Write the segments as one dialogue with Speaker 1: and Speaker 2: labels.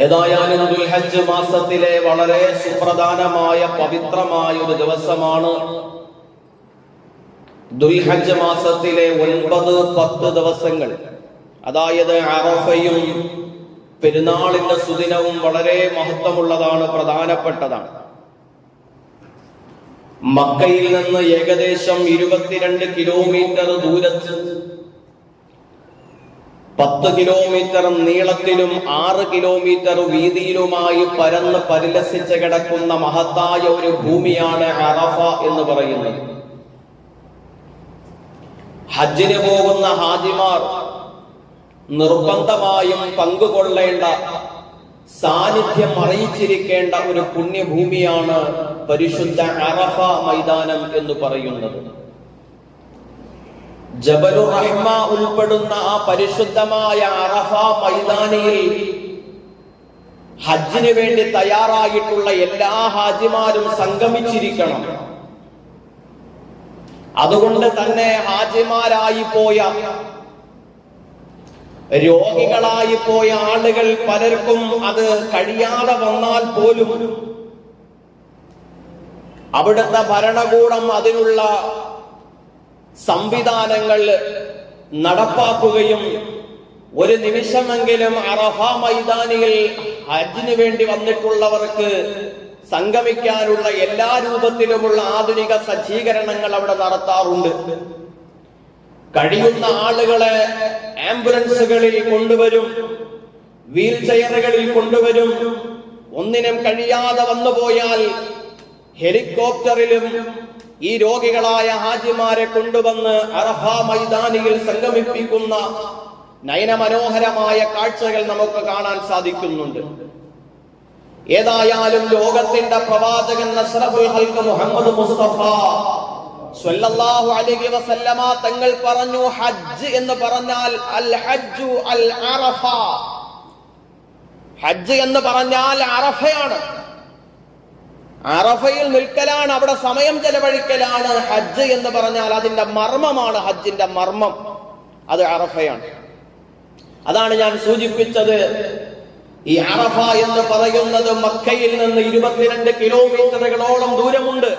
Speaker 1: ഏതായാലും ദുൽഹജ്ജ് മാസത്തിലെ വളരെ സുപ്രധാനമായ പവിത്രമായ ഒരു ദിവസമാണ് ദുൽഹജ്ജ് മാസത്തിലെ 9-10 ദിവസങ്ങൾ. അതായത് അറഫയും പെരുന്നാളിന്റെ സുദിനവും വളരെ മഹത്വമുള്ളതാണ്, പ്രധാനപ്പെട്ടതാണ്. മക്കയിൽ നിന്ന് ഏകദേശം 22 കിലോമീറ്റർ ദൂരത്ത് 10 കിലോമീറ്റർ നീളത്തിലും 6 കിലോമീറ്റർ വീതിയിലുമായി പരന്ന് പരിലസിച്ച് കിടക്കുന്ന മഹത്തായ ഒരു ഭൂമിയാണ് അറഫ എന്ന് പറയുന്നത്. ഹജ്ജിന് പോകുന്ന ഹാജിമാർ നിർബന്ധമായും പങ്കുകൊള്ളേണ്ട, സാന്നിധ്യം അറിയിച്ചിരിക്കേണ്ട ഒരു പുണ്യഭൂമിയാണ് പരിശുദ്ധ അറഫ മൈതാനം എന്ന് പറയുന്നത്. ജബലുർ റഹ്മ ഉൾപ്പെടുന്ന ആ പരിശുദ്ധമായ അറഫ മൈതാനിയിൽ ഹജ്ജിന് വേണ്ടി തയ്യാറായിട്ടുള്ള എല്ലാ ഹാജിമാരും സംഗമിച്ചിരിക്കണം. അതുകൊണ്ട് തന്നെ ഹാജിമാരായി പോയ, രോഗികളായി പോയ ആളുകൾ പലർക്കും അത് കഴിയാതെ വന്നാൽ പോലും അവിടുത്തെ ഭരണകൂടം അതിനുള്ള സംവിധാനങ്ങൾ നടപ്പാക്കുകയും ഒരു നിമിഷമെങ്കിലും അറഫ മൈതാനിയിൽ ഹജ്ജിന് വേണ്ടി വന്നിട്ടുള്ളവർക്ക് സംഗമിക്കാനുള്ള എല്ലാ രൂപത്തിലുമുള്ള ആധുനിക സജ്ജീകരണങ്ങൾ അവിടെ നടത്താറുണ്ട്. കഴിയുന്ന ആളുകളെ ആംബുലൻസുകളിൽ കൊണ്ടുവരും, വീൽ ചെയറുകളിൽ കൊണ്ടുവരും. ഒന്നിനും കഴിയാതെ വന്നുപോയാൽ ഹെലികോപ്റ്ററിലും ഈ രോഗികളായ ഹാജിമാരെ കൊണ്ടുവന്ന് അറഫ മൈതാനിയിൽ സംഗമിപ്പിക്കുന്ന നയനമനോഹരമായ കാഴ്ചകൾ നമുക്ക് കാണാൻ സാധിക്കുന്നുണ്ട്. ഏതായാലും ലോകത്തിന്റെ പ്രവാചകൻ അഷ്റഫുൽ ഖൽഖ് മുഹമ്മദ് മുസ്തഫ സ്വല്ലല്ലാഹു അലൈഹി വസല്ലമ തങ്ങൾ പറഞ്ഞു, ഹജ്ജ് എന്ന് പറഞ്ഞാൽ അൽ ഹജ്ജു അൽ അറഫ. ഹജ്ജ് എന്ന് പറഞ്ഞാൽ അറഫയാണ്. അറഫയിൽ നിൽക്കലാണ്, അവിടെ സമയം ചെലവഴിക്കലാണ്. ഹജ്ജ് എന്ന് പറഞ്ഞാൽ അതിന്റെ മർമ്മമാണ്, ഹജ്ജിന്റെ മർമ്മം അത് അറഫയാണ്. അതാണ് ഞാൻ സൂചിപ്പിച്ചത്. ഈ അറഫ എന്ന് പറയുന്നത് മക്കയിൽ നിന്ന് 22 കിലോമീറ്ററുകളോളം ദൂരമുണ്ട്.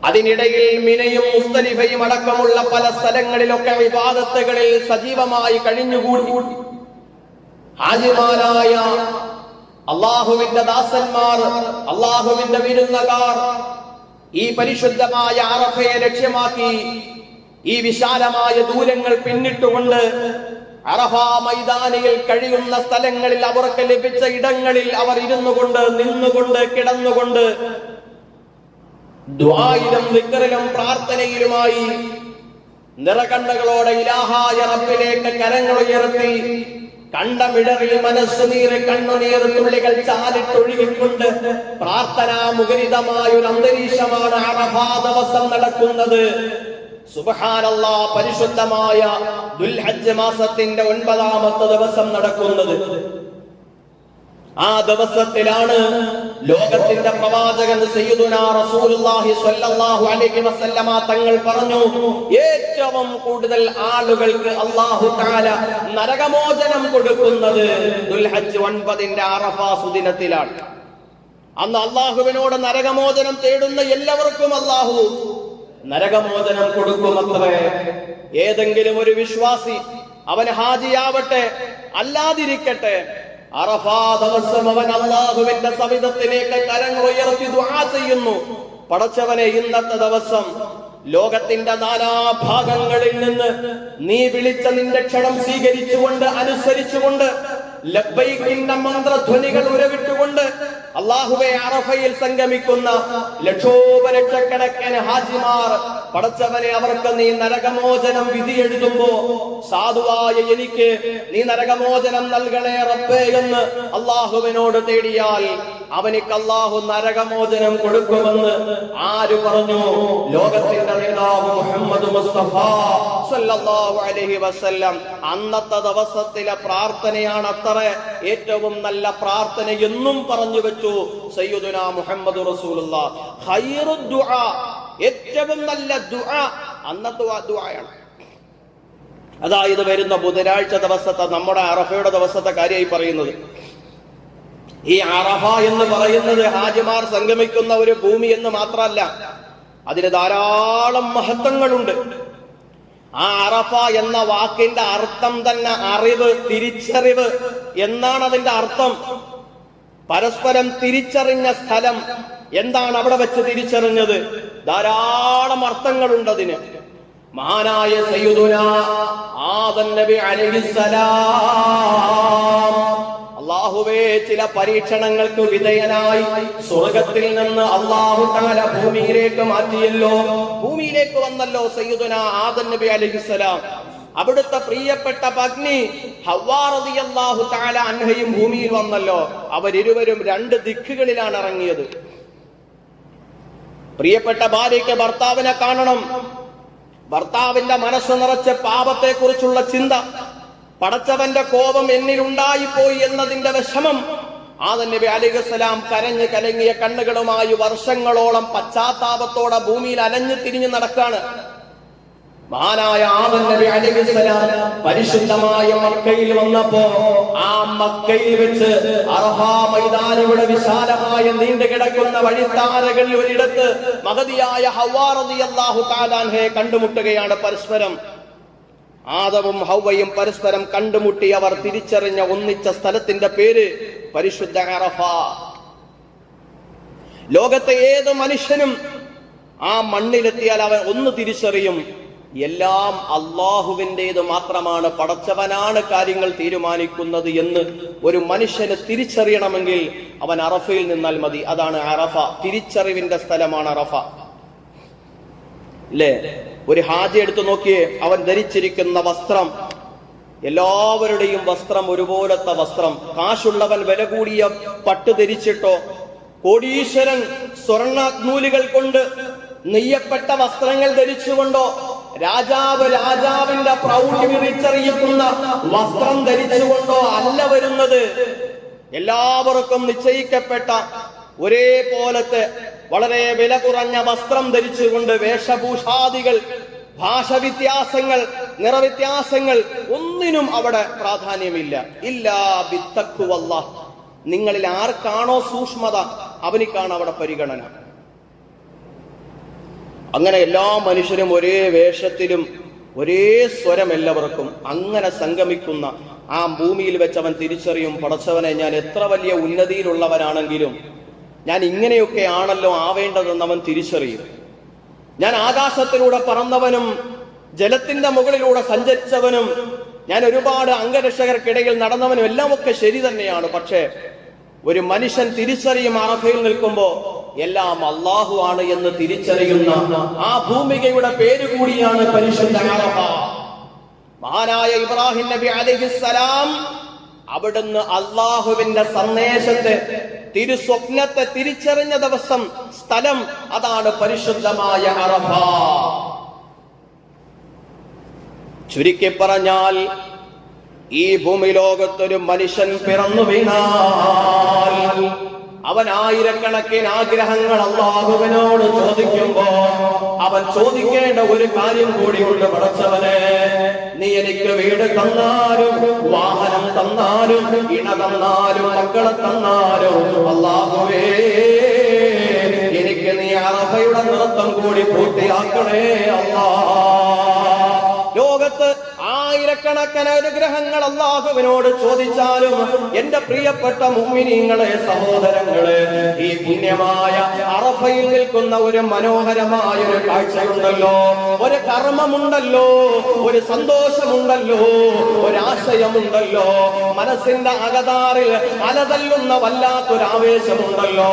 Speaker 1: അതിനിടയിൽ മിനയും മുസ്തലിഫയും അടക്കമുള്ള പല സ്ഥലങ്ങളിലൊക്കെ ഇബാദത്തുകളിൽ സജീവമായി കഴിഞ്ഞുകൂടി ഹാജിമാരായ അള്ളാഹുവിന്റെ ദാസന്മാർ, അള്ളാഹുവിന്റെ വിരുന്നുകാർ ഈ പരിശുദ്ധമായ അറഫയെ ലക്ഷ്യമാക്കി ഈ വിശാലമായ ദൂരങ്ങൾ പിന്നിട്ടുകൊണ്ട് അറഫ മൈതാനിയിൽ കഴിയുന്ന സ്ഥലങ്ങളിൽ അവർക്ക് ലഭിച്ച ഇടങ്ങളിൽ അവർ ഇരുന്നുകൊണ്ട്, നിന്നുകൊണ്ട്, കിടന്നുകൊണ്ട് ദുആയിലും ദിക്റിലും പ്രാർത്ഥനയിലുമായി നിറകണ്ണുകളോടെ ഇലാഹായ റബ്ബിലേക്ക് കരങ്ങൾ ഉയർത്തി, കണ്ടമിടറി മനസ്സുനീര് കണ്ണുനീർ തുള്ളികൾ ചാലിട്ടൊഴുകിക്കൊണ്ട് പ്രാർത്ഥനാ മുഖരിതമായ ഒരു അന്തരീക്ഷമാണ് അറഫ ദിവസം നടക്കുന്നത്. സുബ്ഹാനല്ലാഹ്, പരിശുദ്ധമായ ദുൽഹജ്ജ് മാസത്തിന്റെ 9ാമത്തെ ദിവസം നടക്കുന്നത്. ആ ദിവസത്തിലാണ് ലോകത്തിന്റെ പ്രവാചകൻ സയ്യിദുനാ റസൂലുള്ളാഹി സ്വല്ലല്ലാഹു അലൈഹി വസല്ലമ തങ്ങൾ പറഞ്ഞു, ഏറ്റവും കൂടുതൽ ആളുകൾക്ക് അല്ലാഹു തആല നരകമോചനം കൊടുക്കുന്നത് ദുൽഹജ്ജ് 9ന്റെ അറഫ സുദിനത്തിലാണ്. അന്ന് അല്ലാഹുവിനോട് നരകമോചനം തേടുന്ന എല്ലാവർക്കും അല്ലാഹു നരകമോചനം കൊടുക്കുമത്രേ. ഏതെങ്കിലും ഒരു വിശ്വാസി, അവൻ ഹാജിയാവട്ടെ അല്ലാതിരിക്കട്ടെ, അറഫാ ദിവസം അവൻ അല്ലാഹുവിന്റെ സവിധത്തിലേക്ക് കരങ്ങൾ ഉയർത്തി ദുആ ചെയ്യുന്നു, പടച്ചവനെ, ഇന്നത്തെ ദിവസം ലോകത്തിന്റെ നാനാഭാഗങ്ങളിൽ നിന്ന് നീ വിളിച്ച നിന്റെ ക്ഷണം സ്വീകരിച്ചുകൊണ്ട്, അനുസരിച്ചുകൊണ്ട്, ലബ്ബൈക്കിന്റെ മന്ത്രധ്വനികൾ ഉരവിട്ടുകൊണ്ട് അല്ലാഹുവേ അറഫയിൽ സംഗമിക്കുന്ന ലക്ഷോപലക്ഷക്കണക്കിന് ഹാജിമാർ, പടച്ചവനെ, അവർക്ക് നീ നരകമോചനം വിധി എഴുതുമ്പോ സാധുവായ എനിക്ക് നീ നരകമോചനം നൽകണേ റബ്ബേ എന്ന് അല്ലാഹുവിനോട് തേടിയാൽ അവനിക്ക് അല്ലാഹു നരകമോചനം കൊടുക്കുമെന്ന് ആര് പറഞ്ഞു? ലോകത്തിന്റെ നേതാവ് മുഹമ്മദ് മുസ്തഫ സ്വല്ലല്ലാഹു അലൈഹി വസല്ലം. അന്നത്തെ ദിവസത്തിലെ പ്രാർത്ഥനയാണ് അത്ര ഏറ്റവും നല്ല പ്രാർത്ഥന എന്നും പറഞ്ഞു വെച്ചു സയ്യിദുനാ മുഹമ്മദ് റസൂലുള്ളാഹ്. ഖൈറു ദുആ, ഏറ്റവും നല്ല ദുആ അന്നത്തെ ദുആയാണ്. അതായത് വരുന്ന ബുധനാഴ്ച ദിവസത്തെ നമ്മുടെ അറഫയുടെ ദിവസത്തെ കാര്യമായി പറയുന്നത്. ഈ അറഫ എന്ന് പറയുന്നത് ഹാജിമാർ സംഗമിക്കുന്ന ഒരു ഭൂമി എന്ന് മാത്രമല്ല, അതിന് ധാരാളം മഹത്വങ്ങളുണ്ട്. ആ അറഫ എന്ന വാക്കിന്റെ അർത്ഥം തന്നെ അറിവ്, തിരിച്ചറിവ് എന്നാണ് അതിന്റെ അർത്ഥം. പരസ്പരം തിരിച്ചറിഞ്ഞ സ്ഥലം. എന്താണ് അവിടെ വെച്ച് തിരിച്ചറിഞ്ഞത്? ധാരാളം അർത്ഥങ്ങളുണ്ട് അതിന്. മഹാനായ സയ്യിദുനാ ആദം നബി അലൈഹിസ്സലാം അല്ലാഹുവേ ചില പരീക്ഷണങ്ങൾക്ക് വിധേയനായി സ്വർഗത്തിൽ നിന്ന് അല്ലാഹു തആല ഭൂമിയിലേക്ക് മാറ്റിയല്ലോ. ഭൂമിയിലേക്ക് വന്നല്ലോ സയ്യിദുനാ ആദം നബി അലൈഹിസ്സലാം. അവിടുത്തെ പ്രിയപ്പെട്ട പത്നി ഹവ്വാ റളിയല്ലാഹു തആല അൻഹയും ഭൂമിയിൽ വന്നല്ലോ. അവരിരുവരും രണ്ട് ദിക്കുകളിലാണ് ഇറങ്ങിയത്. പ്രിയപ്പെട്ട ഭാര്യയ്ക്ക് ഭർത്താവിനെ കാണണം. ഭർത്താവിന്റെ മനസ്സ് നിറച്ച് പാപത്തെ കുറിച്ചുള്ള ചിന്ത, പടച്ചവന്റെ കോപം എന്നിലുണ്ടായിപ്പോയി എന്നതിന്റെ വിഷമം. ആദം നബി അലൈഹിസ്സലാം കരഞ്ഞു കലങ്ങിയ കണ്ണുകളുമായി വർഷങ്ങളോളം പശ്ചാത്താപത്തോടെ ഭൂമിയിൽ അലഞ്ഞു തിരിഞ്ഞു നടക്കാണ്. മഹാനായ ആദം നബി അലൈഹിസ്സലാം പരിശുദ്ധമായ മക്കയിൽ വന്നപ്പോ ആ മക്കയിൽ വെച്ച് അറഫാ മൈതാനിയുടെ വിശാലമായ നീണ്ടു കിടക്കുന്ന വഴിത്താരകളിൽ ഒരിടത്ത് മഹതിയായ ഹവ്വാ റളിയല്ലാഹു തആല അൻഹയെ കണ്ടുമുട്ടുകയാണ് പരസ്പരം. ആദവും ഹവ്വയും പരസ്പരം കണ്ടുമുട്ടി അവർ തിരിച്ചറിഞ്ഞ ഒന്നിച്ച സ്ഥലത്തിന്റെ പേര് പരിശുദ്ധ അറഫ. ലോകത്തെ ഏത് മനുഷ്യനും ആ മണ്ണിലെത്തിയാൽ അവൻ ഒന്ന് തിരിച്ചറിയും, എല്ലാം അള്ളാഹുവിൻ്റെത് മാത്രമാണ്, പടച്ചവനാണ് കാര്യങ്ങൾ തീരുമാനിക്കുന്നത് എന്ന് ഒരു മനുഷ്യന് തിരിച്ചറിയണമെങ്കിൽ അവൻ അറഫയിൽ നിന്നാൽ മതി. അതാണ് അറഫ. തിരിച്ചറിവിന്റെ സ്ഥലമാണ് അറഫ. അല്ലേ? ഒരു ഹാജി എടുത്തു നോക്കിയേ, അവൻ ധരിച്ചിരിക്കുന്ന വസ്ത്രം, എല്ലാവരുടെയും വസ്ത്രം ഒരുപോലത്തെ വസ്ത്രം. കാശുള്ളവൻ വില കൂടിയ പട്ട് ധരിച്ചിട്ടോ, കോടീശ്വരൻ സ്വർണ്ണ നൂലുകൾ കൊണ്ട് നെയ്യപ്പെട്ട വസ്ത്രങ്ങൾ ധരിച്ചുകൊണ്ടോ, രാജാവ് രാജാവിന്റെ പ്രൗഢി വിളിച്ചറിയിക്കുന്ന വസ്ത്രം ധരിച്ചുകൊണ്ടോ അല്ല വരുന്നത്. എല്ലാവർക്കും നിശ്ചയിക്കപ്പെട്ട ഒരേപോലത്തെ വളരെ വില കുറഞ്ഞ വസ്ത്രം ധരിച്ചുകൊണ്ട് വേഷഭൂഷാദികൾ, ഭാഷവ്യത്യാസങ്ങൾ, നിറവ്യത്യാസങ്ങൾ ഒന്നിനും അവിടെ പ്രാധാന്യമില്ല. ഇല്ലാ ബിത്തഖ്വല്ലാഹ്. നിങ്ങളിൽ ആർക്കാണോ സൂക്ഷ്മത അവനിക്കാണ് അവിടെ പരിഗണന. അങ്ങനെ എല്ലാ മനുഷ്യരും ഒരേ വേഷത്തിലും ഒരേ സ്വരം എല്ലാവർക്കും. അങ്ങനെ സംഗമിക്കുന്ന ആ ഭൂമിയിൽ വെച്ച് അവൻ തിരിച്ചറിയും, പടച്ചവനെ ഞാൻ എത്ര വലിയ ഉന്നതിയിലുള്ളവനാണെങ്കിലും ഞാൻ ഇങ്ങനെയൊക്കെ ആണല്ലോ ആവേണ്ടതെന്ന് അവൻ തിരിച്ചറിയും. ഞാൻ ആകാശത്തിലൂടെ പറന്നവനും ജലത്തിന്റെ മുകളിലൂടെ സഞ്ചരിച്ചവനും ഞാൻ ഒരുപാട് അംഗരക്ഷകർക്കിടയിൽ നടന്നവനും എല്ലാം ഒക്കെ ശരി തന്നെയാണ്. പക്ഷേ ഒരു മനുഷ്യൻ തിരിച്ചറിയും അറഫയിൽ നിൽക്കുമ്പോ എല്ലാം അള്ളാഹു ആണ് എന്ന് തിരിച്ചറിയുന്ന ആ ഭൂമികയുടെ പേര് കൂടിയാണ് പരിശുദ്ധ അറഫ. മഹാനായ ഇബ്രാഹിം നബി അലൈഹിസ്സലാം അവിടുന്ന് അള്ളാഹുവിന്റെ സന്ദേശത്തെ, തിരുസ്വപ്നത്തെ തിരിച്ചറിഞ്ഞ ദിവസം, സ്ഥലം അതാണ് പരിശുദ്ധമായ അറഫ. ചുരുക്കി പറഞ്ഞാൽ ഈ ഭൂമി ലോകത്തൊരു മനുഷ്യൻ പിറന്നു വീണാൽ അവൻ ആയിരക്കണക്കിന് ആഗ്രഹങ്ങൾ അല്ലാഹുവിനോട് ചോദിക്കുമ്പോ അവൻ ചോദിക്കേണ്ട ഒരു കാര്യം കൂടിയുണ്ട്, പടച്ചവനെ നീ എനിക്ക് വീട് തന്നാലും വാഹനം തന്നാലും ഇണ തന്നാലും മക്കളെ തന്നാലും അല്ലാഹുവേ എനിക്ക് നീ അറഫയുടെ നൃത്തം കൂടി പൂർത്തിയാക്കണേ അല്ലാഹ്. ലോകത്ത് ആയിരക്കണക്കിന് അനുഗ്രഹങ്ങൾ അല്ലാഹുവിനോട് ചോദിച്ചാലും എന്റെ പ്രിയപ്പെട്ട മുഅ്മിനീങ്ങളെ, സഹോദരങ്ങളെ, ഈ പുണ്യമായ അറഫയിൽ നിൽക്കുന്ന ഒരു മനോഹരമായ ഒരു കാഴ്ചയുണ്ടല്ലോ, ഒരു കർമ്മമുണ്ടല്ലോ, ഒരു സന്തോഷമുണ്ടല്ലോ, ഒരാശയമുണ്ടല്ലോ, മനസ്സിന്റെ അകതാറിൽ അലതല്ലുന്ന വല്ലാത്തൊരാവേശമുണ്ടല്ലോ.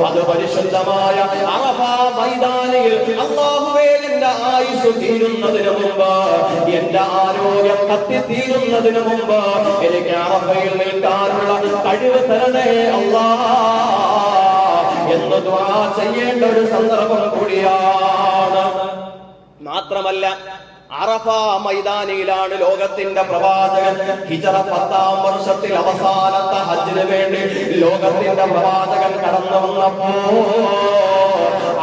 Speaker 1: അത് പരിശുദ്ധമായ അറഫ മൈതാനിയിൽ അല്ലാഹുവേ എന്റെ ആയുസ് തീരുന്നതിന് മുമ്പ്, എന്റെ ആരോഗ്യം കത്തിത്തീരുന്നതിന് മുമ്പ് എനിക്ക് അറഫയിൽ നിൽക്കാനുള്ള കഴിവ് തരണേ അല്ലാഹ് എന്ന് ദുആ ചെയ്യേണ്ട ഒരു സന്ദർഭം കൂടിയാണ്. മാത്രമല്ല അറഫ മൈതാനിയിലാണ് ലോകത്തിന്റെ പ്രവാചകൻ ഹിജറ 10-ാം വർഷത്തിൽ അവസാനത്തെ ഹജ്ജിന് വേണ്ടി ലോകത്തിന്റെ പ്രവാചകൻ കടന്നു വന്നപ്പോ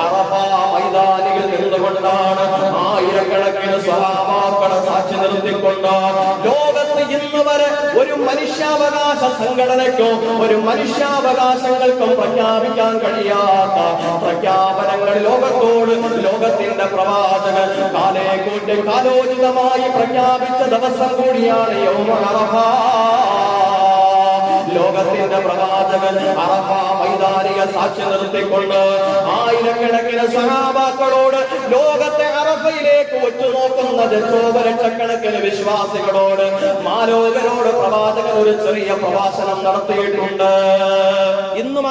Speaker 1: അറഫ മൈതാനിയിൽ നിന്നുകൊണ്ടാണ് ആയിരക്കണക്കിന് ആയിരക്കണക്കിന് സ്വഹാബാക്കളെ സാക്ഷി നിർത്തിക്കൊണ്ട് ലോകത്ത് ഇന്ന് വരെ ഒരു മനുഷ്യാവകാശ സംഘടനയ്ക്കോ ഒരു മനുഷ്യാവകാശങ്ങൾക്കും പ്രഖ്യാപിക്കാൻ കഴിയാത്ത പ്രഖ്യാപനങ്ങൾ ലോകത്തോട് ലോകത്തിന്റെ പ്രവാചകൻ കാലേക്കൂട്ടി കാലോചിതമായി പ്രഖ്യാപിച്ച ദിവസം കൂടിയാണ് യൗമുൽ അറഫ. ലോകത്തിന്റെ പ്രവാചകൻ അറഫ മൈതാനിയെ സാക്ഷി നിർത്തിക്കൊണ്ട് ആയിരക്കണക്കിന് സഹാബാക്കളോട് ലോകത്തെ അറഫയിലേക്ക് ഉറ്റുനോക്കുന്ന ലക്ഷോപലക്ഷക്കണക്കിന് വിശ്വാസികളോട് മാലോകരോട് പ്രവാചകൻ ഒരു ചെറിയ പ്രഭാഷണം നടത്തിയിട്ടുണ്ട്. ഇന്നും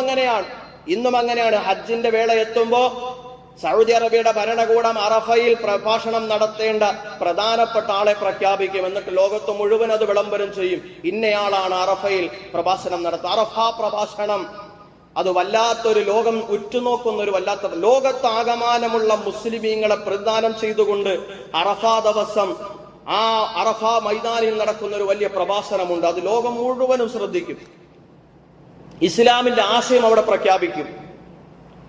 Speaker 1: അങ്ങനെയാണ്. ഹജ്ജിന്റെ വേള എത്തുമ്പോ സൗദി അറേബ്യയുടെ ഭരണകൂടം അറഫയിൽ പ്രഭാഷണം നടത്തേണ്ട പ്രധാനപ്പെട്ട ആളെ പ്രഖ്യാപിക്കും. എന്നിട്ട് ലോകത്ത് മുഴുവൻ അത് വിളംബരം ചെയ്യും. ഇന്നയാളാണ് അറഫയിൽ പ്രഭാഷണം നടത്തുക. അറഫ പ്രഭാഷണം അത് വല്ലാത്തൊരു ലോകം ഉറ്റുനോക്കുന്ന ഒരു വല്ലാത്ത ലോകത്താകമാനമുള്ള മുസ്ലിമീങ്ങളെ പ്രതിദാനം ചെയ്തുകൊണ്ട് അറഫ ദിവസം ആ അറഫ മൈതാനിൽ നടക്കുന്ന ഒരു വലിയ പ്രഭാഷണമുണ്ട്. അത് ലോകം മുഴുവനും ശ്രദ്ധിക്കും. ഇസ്ലാമിന്റെ ആശയം അവിടെ പ്രഖ്യാപിക്കും.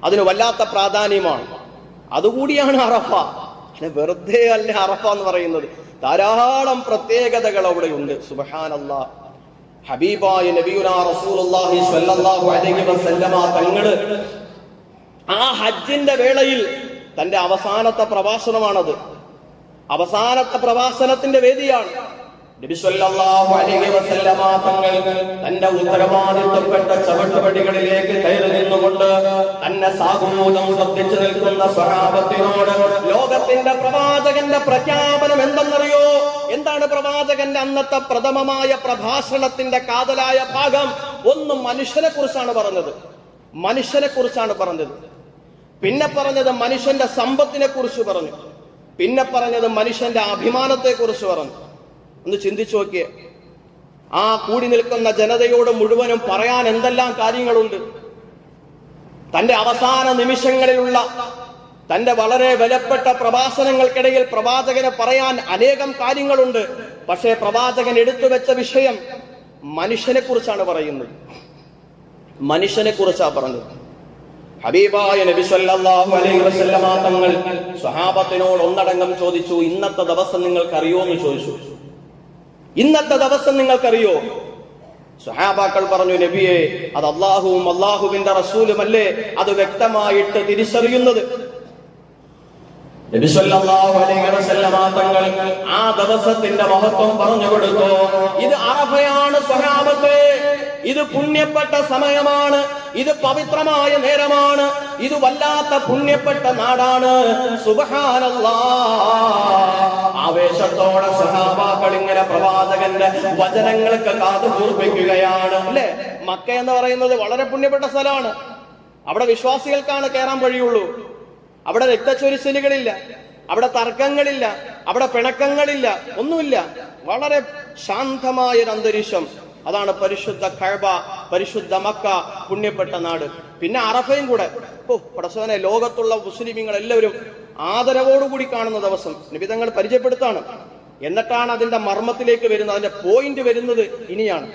Speaker 1: അതിന് വല്ലാത്ത പ്രാധാന്യമാണ്. അതുകൂടിയാണ് അറഫ. വെറുതെ അല്ല അറഫ എന്ന് പറയുന്നത്. ധാരാളം പ്രത്യേകതകൾ അവിടെ ഉണ്ട്. സുബ്ഹാനല്ലാഹ്. ഹബീബായ നബിയുനാ റസൂലുള്ളാഹി സ്വല്ലല്ലാഹു അലൈഹി വസല്ലമ തങ്ങള് ആ ഹജ്ജിന്റെ വേളയിൽ തന്റെ അവസാനത്തെ പ്രഭാഷണമാണത്. അവസാനത്തെ പ്രഭാഷണത്തിന്റെ വേദിയാണ്. നബി സല്ലല്ലാഹു അലൈഹി വസല്ലമ തങ്ങൾ തന്റെ ഉത്തരവാദിത്തപ്പെട്ട ചവിട്ടുപടികളിലേക്ക് കയറി നിന്നുകൊണ്ട് തന്നെ സാഗൂതം ശ്രദ്ധിച്ചു നിൽക്കുന്ന സ്വഹാബത്തിനോട് ലോകത്തിന്റെ പ്രവാചകന്റെ പ്രഖ്യാപനം എന്തെന്നറിയോ? എന്താണ് പ്രവാചകന്റെ അന്നത്തെ പ്രഥമമായ പ്രഭാഷണത്തിന്റെ കാതലായ ഭാഗം? ഒന്ന് മനുഷ്യനെ കുറിച്ചാണ് പറഞ്ഞത്. പിന്നെ പറഞ്ഞത് മനുഷ്യന്റെ സമ്പത്തിനെ കുറിച്ച് പറഞ്ഞു. പിന്നെ പറഞ്ഞത് മനുഷ്യന്റെ അഭിമാനത്തെ കുറിച്ച് പറഞ്ഞു. ഒന്ന് ചിന്തിച്ചു നോക്കിയേ. ആ കൂടി നിൽക്കുന്ന ജനതയോട് മുഴുവനും പറയാൻ എന്തെല്ലാം കാര്യങ്ങളുണ്ട്. തന്റെ അവസാന നിമിഷങ്ങളിലുള്ള തന്റെ വളരെ വിലപ്പെട്ട പ്രഭാഷണങ്ങൾക്കിടയിൽ പ്രവാചകന് പറയാൻ അനേകം കാര്യങ്ങളുണ്ട്. പക്ഷേ പ്രവാചകൻ എടുത്തു വെച്ച വിഷയം മനുഷ്യനെ കുറിച്ചാണ് പറയുന്നത്. മനുഷ്യനെ കുറിച്ചാണ് പറഞ്ഞത്. ഹബീബായ നബി സല്ലല്ലാഹു അലൈഹി വസല്ലമ തങ്ങൾ സ്വഹാബത്തിനോട് ഒന്നടങ്കം ചോദിച്ചു, ഇന്നത്തെ ദിവസം നിങ്ങൾക്കറിയോ എന്ന് ചോദിച്ചു. ഇന്നത്തെ ദിവസം നിങ്ങൾക്കറിയോ? സ്വഹാബാക്കൾ പറഞ്ഞു, നബിയെ, അത് അള്ളാഹുവും അള്ളാഹുവിന്റെ റസൂലുമല്ലേ അത് വ്യക്തമായിട്ട് തിരിച്ചറിയുന്നത്. നബി സല്ലല്ലാഹു അലൈഹി വസല്ലമ തങ്ങൾ ആ ദിവസത്തിന്റെ മഹത്വം പറഞ്ഞു കൊടുത്തു. ഇത് അറഫയാണ് സ്വഹാബത്തെ. ഇത് പുണ്യപ്പെട്ട സമയമാണ്. ഇത് പവിത്രമായ നേരമാണ്. ഇത് വല്ലാത്ത പുണ്യപ്പെട്ട നാടാണ്. സുബ്ഹാനല്ലാഹ്. ആവേശത്തോടെ സഹാബാക്കൾ ഇങ്ങനെ പ്രവാചകന്റെ വചനങ്ങൾക്ക് കാതുകൂർപ്പിക്കുകയാണ്. അല്ലെ, മക്ക എന്ന് പറയുന്നത് വളരെ പുണ്യപ്പെട്ട സ്ഥലമാണ്. അവിടെ വിശ്വാസികൾക്കാണ് കയറാൻ വഴിയുള്ളൂ. അവിടെ രക്തച്ചൊരിച്ചിലുകളില്ല, അവിടെ തർക്കങ്ങളില്ല, അവിടെ പിണക്കങ്ങളില്ല, ഒന്നുമില്ല. വളരെ ശാന്തമായ ഒരു അന്തരീക്ഷം. അതാണ് പരിശുദ്ധ കഅബ, പരിശുദ്ധ മക്ക, പുണ്യപ്പെട്ട നാട്. പിന്നെ അറഫയും കൂടെ. പടച്ചവനെ, ലോകത്തുള്ള മുസ്ലിമീങ്ങൾ എല്ലാവരും ആദരവോടുകൂടി കാണുന്ന ദിവസം നബി തങ്ങൾ പരിചയപ്പെടുത്താണ്. എന്നിട്ടാണ് അതിന്റെ മർമ്മത്തിലേക്ക് വരുന്നത്, അതിന്റെ പോയിന്റ് വരുന്നത് ഇനിയാണ്.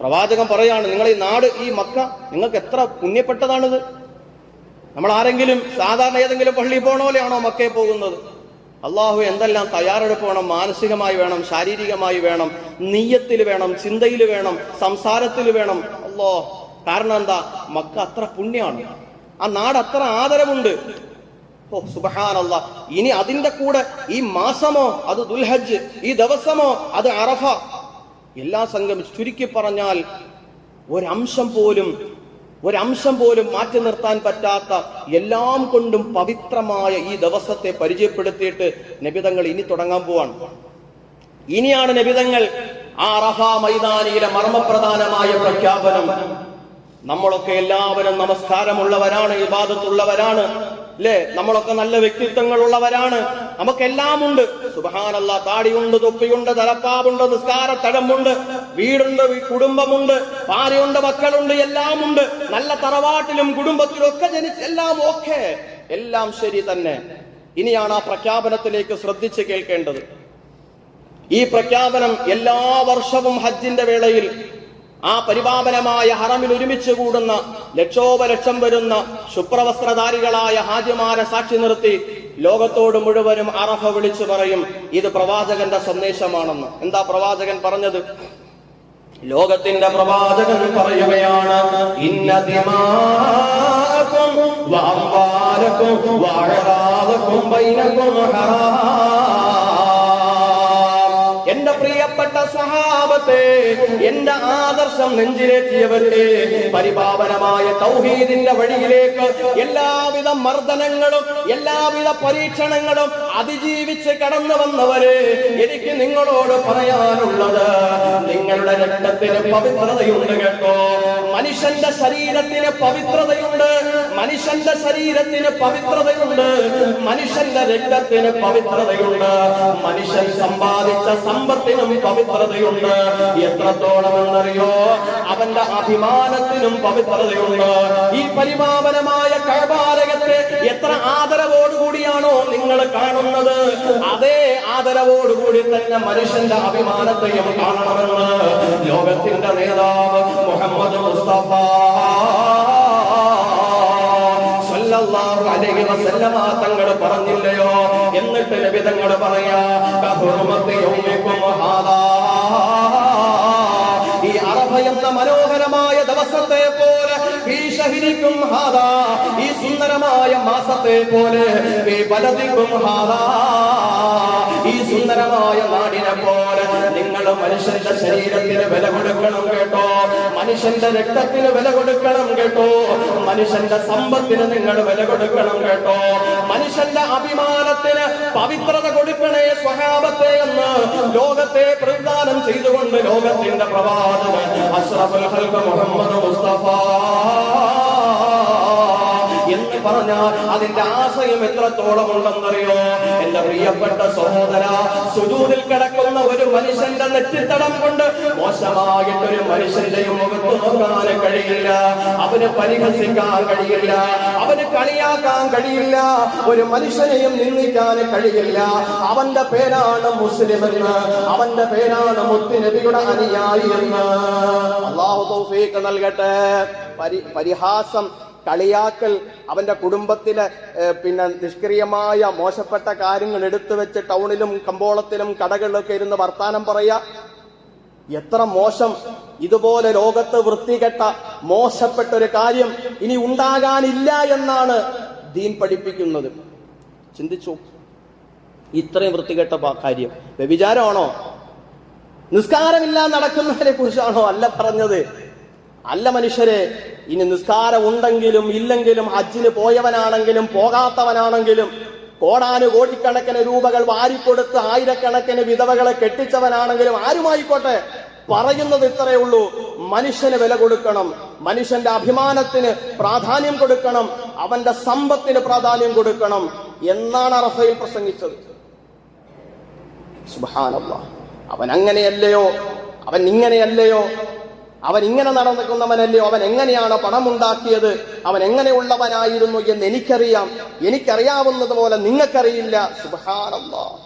Speaker 1: പ്രവാചകൻ പറയാണ്, നിങ്ങൾ ഈ നാട്, ഈ മക്ക നിങ്ങൾക്ക് എത്ര പുണ്യപ്പെട്ടതാണിത്. നമ്മൾ ആരെങ്കിലും സാധാരണ ഏതെങ്കിലും പള്ളിയിൽ പോണ പോലെയാണോ മക്കയിൽ പോകുന്നത്? അള്ളാഹു എന്തെല്ലാം തയ്യാറെടുപ്പ് വേണം. മാനസികമായി വേണം, ശാരീരികമായി വേണം, നിയ്യത്തിൽ വേണം, ചിന്തയിൽ വേണം, സംസാരത്തിൽ വേണം. അല്ലാഹ്, കാരണം എന്താ? മക്ക അത്ര പുണ്യമാണ്. ആ നാട് അത്ര ആദരവുണ്ട്. സുബ്ഹാനല്ലാഹ്. ഇനി അതിന്റെ കൂടെ ഈ മാസമോ അത് ദുൽഹജ്ജ്, ഈ ദിവസമോ അത് അറഫ, എല്ലാ സംഗമിച്ച് ചുരുക്കി പറഞ്ഞാൽ ഒരംശം പോലും മാറ്റി നിർത്താൻ പറ്റാത്ത എല്ലാം കൊണ്ടും പവിത്രമായ ഈ ദിവസത്തെ പരിചയപ്പെടുത്തിയിട്ട് നബിതങ്ങൾ ഇനി തുടങ്ങാൻ പോവാണ്. ഇനിയാണ് നബിതങ്ങൾ ആ അറഫ മൈതാനിയിലെ മർമ്മപ്രധാനമായ പ്രഖ്യാപനം. നമ്മളൊക്കെ എല്ലാവരും നമസ്കാരമുള്ളവരാണ്, ഇബാദത്തുള്ളവരാണ്, അല്ലേ? നമ്മളൊക്കെ നല്ല വ്യക്തിത്വങ്ങൾ ഉള്ളവരാണ്. നമുക്കെല്ലാം ഉണ്ട്. സുബ്ഹാനല്ലാഹ്. താടിയുണ്ട്, തൊപ്പിയുണ്ട്, തലപ്പാവുണ്ട്, നിസ്കാര തടമുണ്ട്, വീടുണ്ട്, കുടുംബമുണ്ട്, ഭാര്യയുണ്ട്, മക്കളുണ്ട്, എല്ലാം ഉണ്ട്. നല്ല തറവാട്ടിലും കുടുംബത്തിലും ഒക്കെ ജനിച്ച് എല്ലാം ശരി തന്നെ. ഇനിയാണ് ആ പ്രഖ്യാപനത്തിലേക്ക് ശ്രദ്ധിച്ച് കേൾക്കേണ്ടത്. ഈ പ്രഖ്യാപനം എല്ലാ വർഷവും ഹജ്ജിന്റെ വേളയിൽ ആ പരിപാവനമായ ഹറമിൽ ഒരുമിച്ച് കൂടുന്ന ലക്ഷോപലക്ഷം വരുന്ന ശുഭ്രവസ്ത്രധാരികളായ ഹാജിമാരെ സാക്ഷി നിർത്തി ലോകത്തോട് മുഴുവനും അറഫ വിളിച്ചു പറയും ഇത് പ്രവാചകന്റെ സന്ദേശമാണെന്ന്. എന്താ പ്രവാചകൻ പറഞ്ഞത്? ലോകത്തിന്റെ പ്രവാചകൻ പറയുകയാണ്, ഇന്ന ദിമാഅകും വഅംവാലകും വഅറാദകും ബൈനകും ഹറാം. എന്റെ പ്രിയപ്പെട്ട സ്വഹാബത്തെ, എന്റെ ആദർശം നെഞ്ചിലേറ്റിയവരുടെ പരിപാവനമായ തൗഹീദിന്റെ വഴിയിലേക്ക് എല്ലാവിധ മർദ്ദനങ്ങളും എല്ലാവിധ പരീക്ഷണങ്ങളും അതിജീവിച്ച് കടന്നു വന്നവരെ, എനിക്ക് നിങ്ങളോട് പറയാനുള്ളത്, നിങ്ങളുടെ രക്തത്തിന് പവിത്രതയുണ്ട് കേട്ടോ. മനുഷ്യന്റെ ശരീരത്തിന് പവിത്രതയുണ്ട്, മനുഷ്യന്റെ ശരീരത്തിന് പവിത്രതയുണ്ട്, മനുഷ്യന്റെ രക്തത്തിന് പവിത്രതയുണ്ട്, മനുഷ്യൻ സമ്പാദിച്ച സമ്പത്തിനും പവിത്രതയുണ്ട്. എത്രത്തോളം എന്നറിയോ? അവന്റെ അഭിമാനത്തിനും പവിത്രതയുണ്ട്. ഈ പരിപാവനമായ കഅബാലയത്തെ എത്ര ആദരവോടുകൂടിയാണോ നിങ്ങൾ കാണുന്നത്, അതേ ആദരവോടുകൂടി തന്നെ മനുഷ്യന്റെ അഭിമാനത്തെയും കാണണമെന്ന് ലോകത്തിന്റെ നേതാവ് മുഹമ്മദ് മുസ്തഫ സല്ലല്ലാഹു അലൈഹി വസല്ലമ തങ്ങൾ പറഞ്ഞില്ലയോ? എന്നിട്ട് നബി തങ്ങൾ പറയാ, കഹുർമത്തി യൗമികും ഹാദാ, ഈ അറഫ എന്ന മനോഹരമായ ദിവസത്തെ പോലെ, ഫീ ശഹരികും ഹാദാ, ഈ സുന്ദരമായ മാസത്തെ പോലെ, ഫീ ബലദികും ഹാദാ, ഈ സുന്ദരമായ നാടിനെ പോലെ നിങ്ങൾ മനുഷ്യന്റെ ശരീരത്തിന് വില കൊടുക്കണം കേട്ടോ, മനുഷ്യന്റെ രക്തത്തിന് വില കൊടുക്കണം കേട്ടോ, മനുഷ്യന്റെ സമ്പത്തിന് നിങ്ങൾ വില കൊടുക്കണം കേട്ടോ, മനുഷ്യന്റെ അഭിമാനത്തിന് പവിത്രത കൊടുക്കണേ സ്വഹാബത്തെ എന്ന് ലോകത്തെ പ്രതിദാനം ചെയ്തുകൊണ്ട് ലോകത്തിന്റെ പ്രവാചകൻ അഷ്റഫുൽ ഖൽഖ് മുഹമ്മദ് മുസ്തഫ എന്ന് പറഞ്ഞാൽ അതിന്റെ ആശയം എത്രത്തോളം ഉണ്ടെന്നറിയോ? എന്റെ പ്രിയപ്പെട്ട സഹോദര, സുജൂദിൽ കിടക്കുന്ന ഒരു മനുഷ്യന്റെ നെറ്റിത്തടം കൊണ്ട് മോശമായിട്ടൊരു മനുഷ്യന്റെയും മുഖത്ത് നോക്കാൻ കഴിയില്ല, അവന് പരിഹസിക്കാൻ കഴിയില്ല, അവന് കളിയാക്കാൻ കഴിയില്ല, ഒരു മനുഷ്യനെയും നിന്ദിക്കാൻ കഴിയില്ല. അവന്റെ പേരാണ് മുസ്ലിം എന്ന്, അവന്റെ പേരാണ് മുത്തുനബിയുടെ അനുയായി എന്ന്. അല്ലാഹു തൗഫീഖ് നൽകട്ടെ. പരിഹാസം, കളിയാക്കൽ, അവന്റെ കുടുംബത്തിലെ നിഷ്ക്രിയമായ മോശപ്പെട്ട കാര്യങ്ങൾ എടുത്തു വെച്ച് ടൗണിലും കമ്പോളത്തിലും കടകളിലൊക്കെ ഇരുന്ന് വർത്താനം പറയാ, എത്ര മോശം! ഇതുപോലെ ലോകത്ത് വൃത്തികെട്ട മോശപ്പെട്ട ഒരു കാര്യം ഇനി ഉണ്ടാകാനില്ല എന്നാണ് ദീൻ പഠിപ്പിക്കുന്നത്. ചിന്തിച്ചു, ഇത്രയും വൃത്തികെട്ട കാര്യം വ്യഭിചാരമാണോ? നിസ്കാരമില്ല നടക്കുന്നതിനെ കുറിച്ചാണോ? അല്ല പറഞ്ഞത്. അല്ല മനുഷ്യരെ, ഇനി നിസ്കാരം ഉണ്ടെങ്കിലും ഇല്ലെങ്കിലും, ഹജ്ജിന് പോയവനാണെങ്കിലും പോകാത്തവനാണെങ്കിലും, കോടാനുകോടിക്കണക്കിന് രൂപകൾ വാരിക്കൊടുത്ത് ആയിരക്കണക്കിന് വിധവകളെ കെട്ടിച്ചവനാണെങ്കിലും ആരുമായിക്കോട്ടെ, പറയുന്നത് ഇത്രയേ ഉള്ളൂ: മനുഷ്യന് വില കൊടുക്കണം, മനുഷ്യന്റെ അഭിമാനത്തിന് പ്രാധാന്യം കൊടുക്കണം, അവന്റെ സമ്പത്തിന് പ്രാധാന്യം കൊടുക്കണം എന്നാണ് അറഫയിൽ പ്രസംഗിച്ചത്. സുബ്ഹാനല്ലാഹ്. അവൻ അങ്ങനെയല്ലയോ? അവൻ ഇങ്ങനെയല്ലയോ? അവൻ ഇങ്ങനെ നടക്കുന്നവനല്ലയോ? അവൻ എങ്ങനെയാണ് പണമുണ്ടാക്കിയത്? അവൻ എങ്ങനെയുള്ളവനായിരുന്നു എന്ന് എനിക്കറിയാം, എനിക്കറിയാവുന്നതുപോലെ നിങ്ങൾക്കറിയില്ല. സുബ്ഹാനല്ലാഹ്.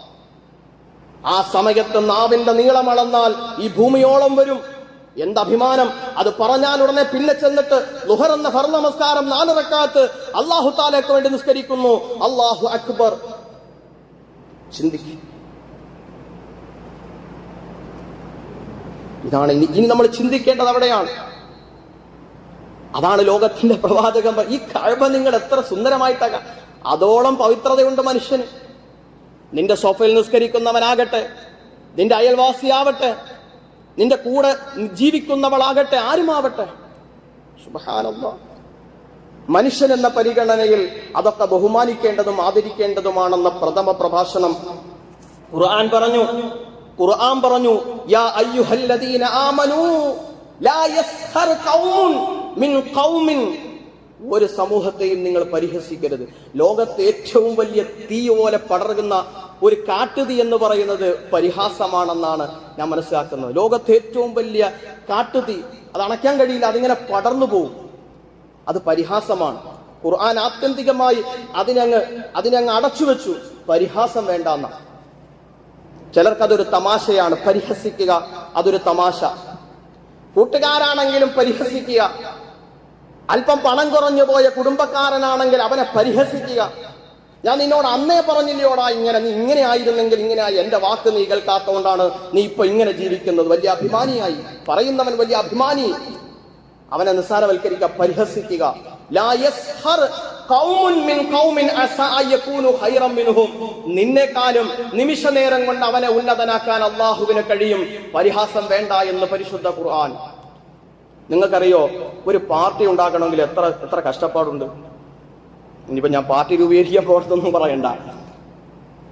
Speaker 1: ആ സമയത്ത് നാവിന്റെ നീളമളന്നാൽ ഈ ഭൂമിയോളം വരും. എന്തഭിമാനം! അത് പറഞ്ഞാൽ ഉടനെ പിന്നെ ചെന്നിട്ട് ളുഹർ എന്ന ഫർള് നമസ്കാരം 4 റക്അത്ത് അല്ലാഹു തആലയ്ക്ക് വേണ്ടി നിസ്കരിക്കുന്നു. അല്ലാഹു അക്ബർ. ചിന്തിക്കും. ഇതാണ് ഇനി നമ്മൾ ചിന്തിക്കേണ്ടത്. അവിടെയാണ്. അതാണ് ലോകത്തിന്റെ പ്രവാചകൻ. ഈ കഅബ നിങ്ങൾ എത്ര സുന്ദരമായിട്ടാകാം, അതോളം പവിത്രതയുണ്ട് മനുഷ്യന്. നിന്റെ സോഫയിൽ നിസ്കരിക്കുന്നവനാകട്ടെ, നിന്റെ അയൽവാസിയാവട്ടെ, നിന്റെ കൂടെ ജീവിക്കുന്നവളാകട്ടെ, ആരുമാവട്ടെ, സുബ്ഹാനല്ലാഹ്, മനുഷ്യൻ എന്ന പരിഗണനയിൽ അതൊക്കെ ബഹുമാനിക്കേണ്ടതും ആദരിക്കേണ്ടതുമാണെന്ന പ്രഥമ പ്രഭാഷണം ഖുർആൻ പറഞ്ഞു. യാ അയ്യുഹല്ലദീന ആമനൂ ലാ യസ്ഖർ ഖൗമുൻ മിൻ ഖൗമിൻ. ഒരു സമൂഹത്തെയും നിങ്ങൾ പരിഹസിക്കരുത്. ലോകത്തെ ഏറ്റവും വലിയ തീ പോലെ പടർന്ന ഒരു കാട്ടുതീ എന്ന് പറയുന്നത് പരിഹാസമാണെന്നാണ് ഞാൻ മനസ്സിലാക്കുന്നത്. ലോകത്തെ ഏറ്റവും വലിയ കാട്ടുതീ, അത് അണയ്ക്കാൻ കഴിയില്ല, അതിങ്ങനെ പടർന്നു പോകും. അത് പരിഹാസമാണ്. ഖുർആൻ ആത്യന്തികമായി അതിനങ്ങ് അടച്ചു വെച്ചു. പരിഹാസം വേണ്ടെന്ന. ചിലർക്കതൊരു തമാശയാണ്. പരിഹസിക്കുക അതൊരു തമാശ. കൂട്ടുകാരാണെങ്കിലും പരിഹസിക്കുക. അല്പം പണം കുറഞ്ഞു പോയ കുടുംബക്കാരനാണെങ്കിൽ അവനെ പരിഹസിക്കുക. ഞാൻ നിന്നോട് അന്നേ പറഞ്ഞില്ലയോടാ ഇങ്ങനെ, നീ ഇങ്ങനെ ആയിരുന്നെങ്കിൽ ഇങ്ങനെയായി, എന്റെ വാക്ക് നീ കേൾക്കാത്തതുകൊണ്ടാണ് നീ ഇപ്പൊ ഇങ്ങനെ ജീവിക്കുന്നത്. വലിയ അഭിമാനിയായി പറയുന്നവൻ വലിയ അഭിമാനി. അവനെ നിസ്സാരവൽക്കരിക്കുക, പരിഹസിക്കുക. ലാ യസ്ഹർ ഖൗമുൻ മിൻ ഖൗമിൻ അസാ യകൂനു ഖൈറൻ മിൻഹും. നിന്നെക്കാളും നിമിഷ നേരം കൊണ്ട് അവനെ ഉന്നതനാക്കാൻ അല്ലാഹുവിന് കഴിയും. പരിഹാസം വേണ്ട എന്ന് പരിശുദ്ധ ഖുർആൻ. നിങ്ങൾക്കറിയോ, ഒരു പാർട്ടി ഉണ്ടാക്കണമെങ്കിൽ എത്ര കഷ്ടപ്പാടുണ്ട്. ഇനിയിപ്പോ ഞാൻ പാർട്ടി രൂപീകരിക്കാൻ പോകത്തൊന്നും പറയണ്ട.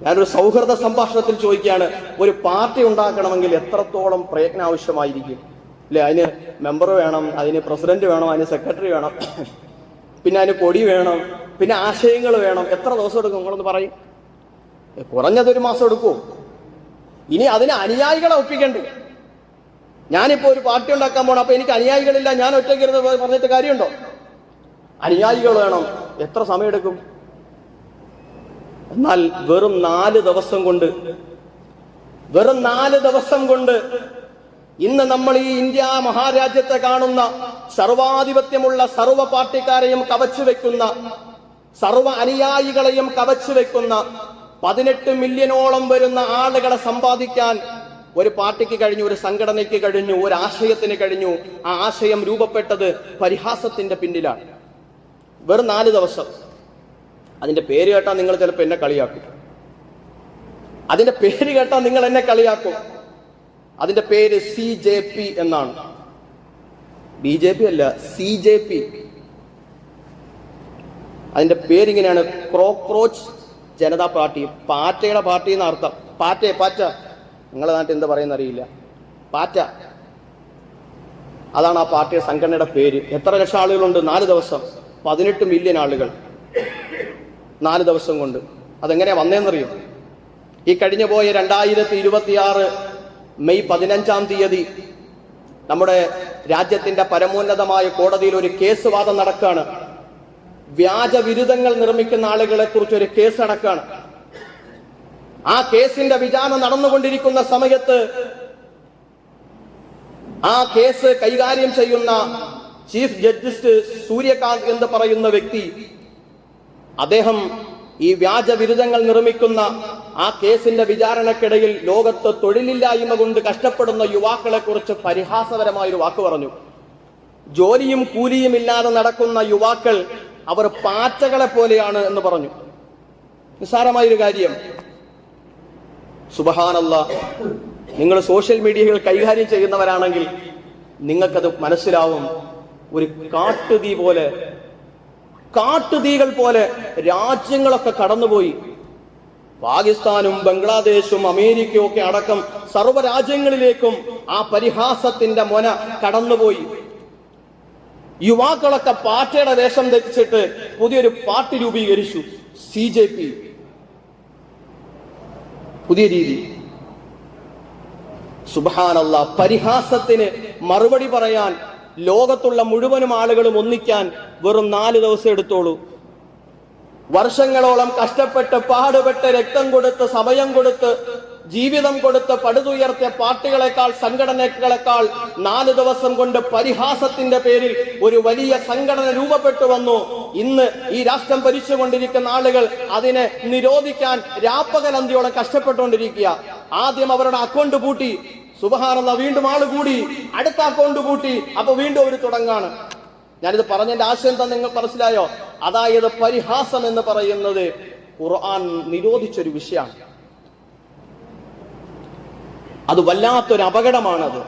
Speaker 1: ഞാനൊരു സൗഹൃദ സംഭാഷണത്തിൽ ചോദിക്കുകയാണ്, ഒരു പാർട്ടി ഉണ്ടാക്കണമെങ്കിൽ എത്രത്തോളം പ്രയത്നം ആവശ്യമായിരിക്കും അല്ലെ? അതിന് മെമ്പർ വേണം, അതിന് പ്രസിഡന്റ് വേണം, അതിന് സെക്രട്ടറി വേണം, പിന്നെ അതിന് കൊടി വേണം, പിന്നെ ആശയങ്ങൾ വേണം. എത്ര ദിവസം എടുക്കും നിങ്ങളൊന്ന് പറയും? കുറഞ്ഞതൊരു മാസം എടുക്കൂ. ഇനി അതിന് അനുയായികളെ ഒപ്പിക്കണ്ടേ? ഞാനിപ്പോ ഒരു പാർട്ടി ഉണ്ടാക്കാൻ പോകണം, അപ്പൊ എനിക്ക് അനുയായികളില്ല, ഞാൻ ഒറ്റയ്ക്കിരുന്ന് പറഞ്ഞിട്ട് കാര്യമുണ്ടോ? അനുയായികൾ വേണം. എത്ര സമയമെടുക്കും? എന്നാൽ വെറും 4 ദിവസം കൊണ്ട് ഇന്ന് നമ്മൾ ഈ ഇന്ത്യ മഹാരാജ്യത്തെ കാണുന്ന സർവാധിപത്യമുള്ള സർവ പാർട്ടിക്കാരെയും കവച്ചു വെക്കുന്ന, സർവ അനുയായികളെയും കവച്ചു വെക്കുന്ന 18 മില്യണോളം വരുന്ന ആളുകളെ സമ്പാദിക്കാൻ ഒരു പാർട്ടിക്ക് കഴിഞ്ഞു, ഒരു സംഘടനയ്ക്ക് കഴിഞ്ഞു, ഒരു ആശയത്തിന് കഴിഞ്ഞു. ആ ആശയം രൂപപ്പെട്ടത് പരിഹാസത്തിന്റെ പിന്നിലാണ്. വെറും 4 ദിവസം. അതിന്റെ പേര് കേട്ടാൽ നിങ്ങൾ ചിലപ്പോൾ എന്നെ കളിയാക്കും. അതിന്റെ പേര് കേട്ടാൽ നിങ്ങൾ എന്നെ കളിയാക്കും. അതിന്റെ പേര് CJP എന്നാണ്. BJP അല്ല, CJP. അതിന്റെ പേരിങ്ങനെയാണ്, ക്രോക്രോച്ച് ജനതാ പാർട്ടി. പാറ്റയുടെ പാർട്ടി എന്ന അർത്ഥം. പാറ്റ നിങ്ങളുടെ നാട്ടിൽ എന്താ പറയുന്ന അറിയില്ല. പാറ്റ, അതാണ് ആ പാർട്ടിയുടെ സംഘടനയുടെ പേര്. എത്ര ലക്ഷം ആളുകളുണ്ട്? 4 ദിവസം 18 മില്യൺ ആളുകൾ 4 ദിവസം കൊണ്ട്. അതെങ്ങനെയാ വന്നേന്നറിയും? ഈ കഴിഞ്ഞു പോയ 2026 മെയ് 15-ാം തീയതി നമ്മുടെ രാജ്യത്തിന്റെ പരമോന്നതമായ കോടതിയിൽ ഒരു കേസ് വാദം നടക്കുകയാണ്. വ്യാജ ബിരുദങ്ങൾ നിർമ്മിക്കുന്ന ആളുകളെ കുറിച്ച് ഒരു കേസ് നടക്കുകയാണ്. ആ കേസിന്റെ വിചാരണ നടന്നുകൊണ്ടിരിക്കുന്ന സമയത്ത് ആ കേസ് കൈകാര്യം ചെയ്യുന്ന ചീഫ് ജസ്റ്റിസ് സൂര്യകാന്ത് എന്ന് പറയുന്ന വ്യക്തി, അദ്ദേഹം ഈ വ്യാജ ബിരുദങ്ങൾ നിർമ്മിക്കുന്ന ആ കേസിന്റെ വിചാരണക്കിടയിൽ ലോകത്ത് തൊഴിലില്ലായ്മ കൊണ്ട് കഷ്ടപ്പെടുന്ന യുവാക്കളെ കുറിച്ച് പരിഹാസപരമായൊരു വാക്ക് പറഞ്ഞു. ജോലിയും കൂലിയും ഇല്ലാതെ നടക്കുന്ന യുവാക്കൾ അവർ പാറ്റകളെ പോലെയാണ് എന്ന് പറഞ്ഞു. നിസ്സാരമായൊരു കാര്യം. സുബ്ഹാനല്ലാഹ്, നിങ്ങൾ സോഷ്യൽ മീഡിയകൾ കൈകാര്യം ചെയ്യുന്നവരാണെങ്കിൽ നിങ്ങൾക്കത് മനസ്സിലാവും. ഒരു കാട്ടുതീകൾ പോലെ രാജ്യങ്ങളൊക്കെ കടന്നുപോയി. പാകിസ്ഥാനും ബംഗ്ലാദേശും അമേരിക്കയും ഒക്കെ അടക്കം സർവ്വ രാജ്യങ്ങളിലേക്കും ആ പരിഹാസത്തിന്റെ മൊന കടന്നുപോയി. യുവാക്കളൊക്കെ പാർട്ടിയുടെ വേഷം ധരിച്ചിട്ട് പുതിയൊരു പാർട്ടി രൂപീകരിച്ചു, CJP. പുതിയ രീതി. സുബ്ഹാനല്ലാഹ്, പരിഹാസത്തിന് മറുപടി പറയാൻ ലോകത്തുള്ള മുഴുവനും ആളുകളും ഒന്നിക്കാൻ വെറും 4 ദിവസം എടുത്തോളൂ. വർഷങ്ങളോളം കഷ്ടപ്പെട്ട് പാടുപെട്ട് രക്തം കൊടുത്ത് സമയം കൊടുത്ത് ജീവിതം കൊടുത്ത് പടുതുയർത്തിയ പാർട്ടികളെക്കാൾ സംഘടനകളെക്കാൾ 4 ദിവസം കൊണ്ട് പരിഹാസത്തിന്റെ പേരിൽ ഒരു വലിയ സംഘടന രൂപപ്പെട്ടു വന്നു. ഇന്ന് ഈ രാഷ്ട്രം ഭരിച്ചുകൊണ്ടിരിക്കുന്ന ആളുകൾ അതിനെ നിരോധിക്കാൻ രാപ്പകലന്തിയോളം കഷ്ടപ്പെട്ടുകൊണ്ടിരിക്കുക. ആദ്യം അവരുടെ അക്കൗണ്ട് പൂട്ടി, സുബ്ഹാനല്ലാഹ്, വീണ്ടും ആള് കൂടി, അടുത്ത അക്കൗണ്ട് പൂട്ടി, അപ്പൊ വീണ്ടും ഒരു തുടങ്ങാണ്. ഞാനിത് പറഞ്ഞതിന്റെ ആശയം എന്താ നിങ്ങൾ മനസ്സിലായോ? അതായത് പരിഹാസം എന്ന് പറയുന്നത് ഖുർആൻ നിരോധിച്ചൊരു വിഷയമാണ്. അത് വല്ലാത്തൊരു അപകടമാണത്.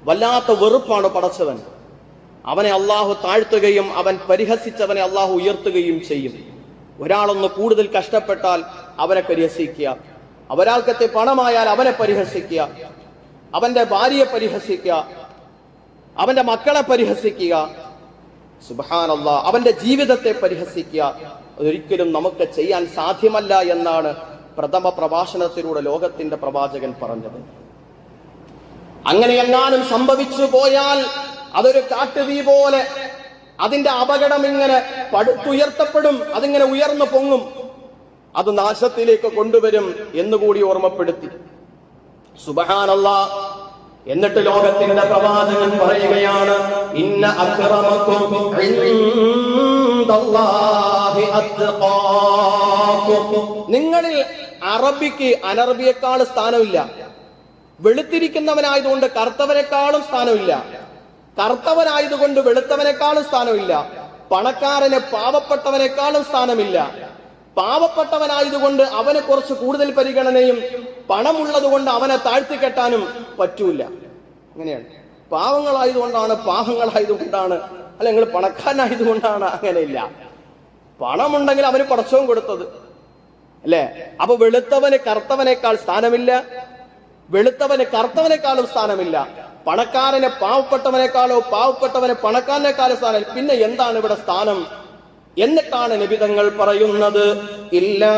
Speaker 1: വല്ലാത്ത വെറുപ്പാണ് പടച്ചവൻ. അവനെ അള്ളാഹു താഴ്ത്തുകയും അവൻ പരിഹസിച്ചവനെ അള്ളാഹു ഉയർത്തുകയും ചെയ്യും. ഒരാളൊന്ന് കൂടുതൽ കഷ്ടപ്പെട്ടാൽ അവനെ പരിഹസിക്കുക, ഒരാൾക്കത്തെ പണമായാൽ അവനെ പരിഹസിക്കുക, അവന്റെ ഭാര്യയെ പരിഹസിക്കുക, അവന്റെ മക്കളെ പരിഹസിക്കുക, സുബ്ഹാനല്ലാഹ്, അവന്റെ ജീവിതത്തെ പരിഹസിക്കുക. അതൊരിക്കലും നമുക്ക് ചെയ്യാൻ സാധ്യമല്ല എന്നാണ് പ്രഥമ പ്രഭാഷണത്തിലൂടെ ലോകത്തിന്റെ പ്രവാചകൻ പറഞ്ഞത്. അങ്ങനെ എങ്ങാനും സംഭവിച്ചു പോയാൽ അതൊരു കാട്ടുതീ പോലെ അതിന്റെ അപകടം ഇങ്ങനെ പടുത്തുയർത്തപ്പെടും, അതിങ്ങനെ ഉയർന്നു പൊങ്ങും, അത് നാശത്തിലേക്ക് കൊണ്ടുവരും എന്നുകൂടി ഓർമ്മപ്പെടുത്തി. സുബ്ഹാനല്ലാഹ്. എന്നിട്ട് ലോകത്തിന്റെ പ്രവാചകൻ പറയുകയാണ്, ഇന്ന അക്രമക്കും ഇൻദല്ലാഹി അത്ഖാകും. നിങ്ങളിൽ അറബിക്ക് അനറബിയേക്കാൾ സ്ഥാനമില്ല. വെളുത്തിരിക്കുന്നവനായതുകൊണ്ട് കറുത്തവനേക്കാളും സ്ഥാനമില്ല. കറുത്തവനായതുകൊണ്ട് വെളുത്തവനേക്കാളും സ്ഥാനമില്ല. പണക്കാരന് പാവപ്പെട്ടവനേക്കാളും സ്ഥാനമില്ല. പാവപ്പെട്ടവനായതുകൊണ്ട് അവന് കുറച്ച് കൂടുതൽ പരിഗണനയും പണമുള്ളത് കൊണ്ട് അവനെ താഴ്ത്തിക്കെട്ടാനും പറ്റൂല. അങ്ങനെയാണ്. പാവങ്ങളായതുകൊണ്ടാണ് അല്ലെങ്കിൽ പണക്കാരനായതുകൊണ്ടാണ്, അങ്ങനെയില്ല. പണമുണ്ടെങ്കിൽ അവന് പടച്ചവൻ കൊടുത്തത് അല്ലേ? അപ്പൊ വെളുത്തവന് കറുത്തവനേക്കാൾ സ്ഥാനമില്ല, വെളുത്തവന് കറുത്തവനേക്കാളും സ്ഥാനമില്ല. പണക്കാരന് പാവപ്പെട്ടവനേക്കാളോ പാവപ്പെട്ടവന് പണക്കാരനേക്കാളും സ്ഥാനം. പിന്നെ എന്താണ് ഇവിടെ സ്ഥാനം? എന്നിട്ടാണ് നബിതങ്ങൾ പറയുന്നത്, ഇല്ലാ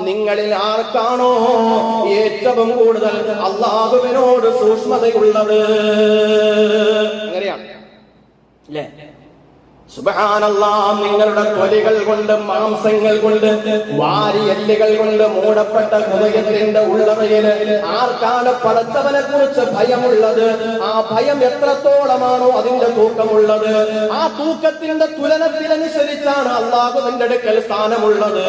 Speaker 1: നിങ്ങളിൽ ആർക്കാണോ ഏറ്റവും കൂടുതൽ അല്ലാഹുവിനോട് സൂക്ഷ്മതയുള്ളത്. അങ്ങനെയാണ് അല്ലേ? സുബ്ഹാനല്ലാഹ്. നിങ്ങളുടെ തൊലികൾ കൊണ്ട്, മാംസങ്ങൾ കൊണ്ട്, വാരിയെല്ലുകൾ കൊണ്ട് മൂടപ്പെട്ട ഹൃദയത്തിന്റെ ഉള്ളറയിൽ ആർക്കാണ് പടച്ചവനെ കുറിച്ച് ഭയമുള്ളത്? ആ ഭയം എത്രത്തോളമാണോ അതിന്റെ തൂക്കമുള്ളത്. ആ തൂക്കത്തിന്റെ തുലനത്തിനനുസരിച്ചാണ് അല്ലാഹുവിന്റെ അടുക്കൽ സ്ഥാനമുള്ളത്.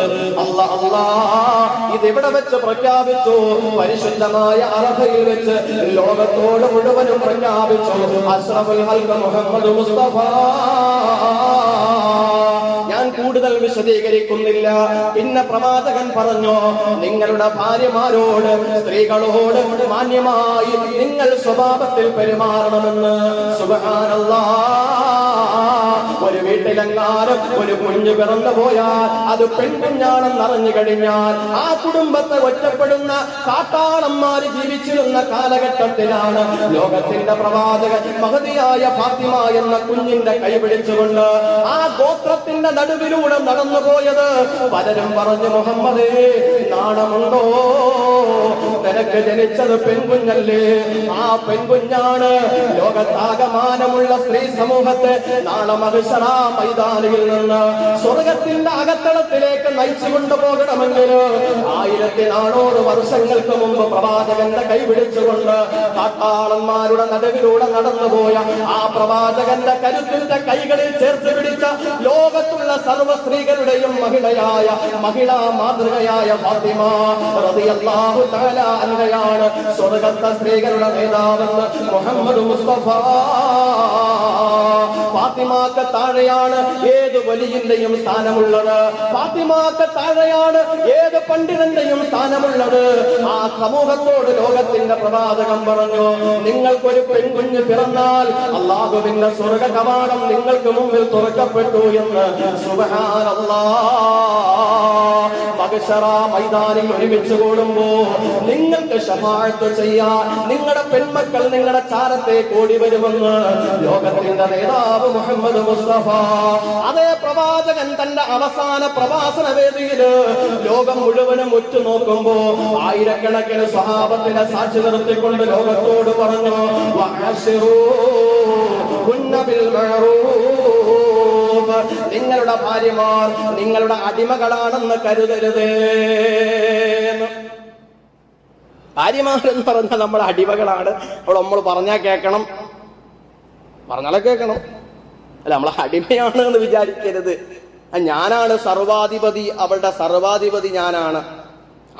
Speaker 1: ഇതെവിടെ വെച്ച് പ്രഖ്യാപിച്ചു? പരിശുദ്ധമായ അറഫയിൽ വെച്ച് ലോകത്തോട് മുഴുവനും പ്രഖ്യാപിച്ചു. അഷ്റഫുൽ ഖൽഖ് മുഹമ്മദ് മുസ്തഫ. ഞാൻ കൂടുതൽ വിശദീകരിക്കുന്നില്ല. പിന്നെ പ്രവാചകൻ പറഞ്ഞു, നിങ്ങളുടെ ഭാര്യമാരോട്, സ്ത്രീകളോട് മാന്യമായി നിങ്ങൾ സ്വഭാവത്തിൽ പെരുമാറണമെന്ന്. സുബ്ഹാനല്ലാഹ്. ഒരു വീട്ടിലെങ്ങാനും ഒരു കുഞ്ഞു പിറന്നു പോയാൽ അത് പെൺകുഞ്ഞാണെന്ന് അറിഞ്ഞു കഴിഞ്ഞാൽ ആ കുടുംബത്തെ ഒറ്റപ്പെടുന്ന കാട്ടാളന്മാര് ജീവിച്ചിരുന്ന കാലഘട്ടത്തിലാണ് ലോകത്തിന്റെ പ്രവാചകൻ മഹതിയായ ഫാത്തിമ എന്ന കുഞ്ഞിന്റെ കൈപിടിച്ചുകൊണ്ട് ആ ഗോത്രത്തിന്റെ നടുവിലൂടെ നടന്നുപോയത്. പലരും പറഞ്ഞു, മുഹമ്മദേ, നാണമുണ്ടോ? നിനക്ക് ജനിച്ചത് പെൺകുഞ്ഞല്ലേ? ആ പെൺകുഞ്ഞാണ് ലോകത്താകമാനമുള്ള സ്ത്രീ സമൂഹത്തെ നാളെ മഹ്ശറാ മൈതാനിയിൽ നിന്ന് സ്വർഗത്തിന്റെ അകത്തളത്തിലേക്ക് നയിച്ചു കൊണ്ടുപോകണമെങ്കിൽ 1400 വർഷങ്ങൾക്ക് മുമ്പ് പ്രവാചകന്റെ കൈപിടിച്ചുകൊണ്ട് കാട്ടാളന്മാരുടെ നടുവിലൂടെ നടന്നുപോയ ആ പ്രവാചകന്റെ കരുത്തിന്റെ കൈകളിൽ ചേർത്ത് പിടിച്ച ലോകത്തുള്ള സർവ്വ സ്ത്രീകളുടെയും മഹിളാ മാതൃകയായ ഫാത്തിമ റളിയല്ലാഹു തആല അൻഹയാണ് സ്വർഗത്തെ സ്ത്രീകളുടെ നേതാവെന്ന് മുഹമ്മദ് മുസ്തഫ. ഫാത്തിമാക്ക് താഴെയാണ് ഏത് വലിയന്റെയും സ്ഥാനമുള്ളത്. ഫാത്തിമാക്ക് താഴെയാണ് ഏത് പണ്ഡിതന്റെയും സ്ഥാനമുള്ളത്. ആ സമൂഹത്തോട് ലോകത്തിന്റെ പ്രവാചകൻ പറഞ്ഞു, നിങ്ങൾക്കൊരു പെൺകുഞ്ഞ് പിറന്നാൽ അല്ലാഹുവിന്റെ സ്വർഗ കവാടം നിങ്ങൾക്ക് മുമ്പിൽ തുറക്കപ്പെട്ടു എന്ന്. സുബ്ഹാനല്ലാഹ്. മഹ്ശറാ മൈതാനിൽ ഒരുമിച്ച് കൂടുമ്പോ നിങ്ങൾക്ക് ശഫാഅത്ത് ചെയ്യാൻ നിങ്ങളുടെ പെൺമക്കൾ നിങ്ങളുടെ ചാരത്തെ കൂടി വരുമെന്ന് ലോകത്തിന്റെ നേതാവ് മുഹമ്മദ് മുസ്തഫ. അതേ പ്രവാചകൻ തന്റെ അവസാന പ്രവാസന വേദിയില് ലോകം മുഴുവനും ഉറ്റുനോക്കുമ്പോ ആയിരക്കണക്കിന് സ്വഹാബത്തിനെ സാക്ഷി നിർത്തിക്കൊണ്ട് ലോകത്തോട് പറഞ്ഞു, നിങ്ങളുടെ ഭാര്യമാർ നിങ്ങളുടെ അടിമകളാണെന്ന് കരുതരുതേ. ഭാര്യമാരെന്ന് പറഞ്ഞാൽ നമ്മൾ അടിമകളാണ്. അവിടെ നമ്മൾ പറഞ്ഞാൽ കേൾക്കണം, പറഞ്ഞാലേ കേൾക്കണം. അല്ല, നമ്മളെ അടിമയാണ് എന്ന് വിചാരിക്കരുത്. ഞാനാണ് സർവാധിപതി, അവളുടെ സർവാധിപതി ഞാനാണ്.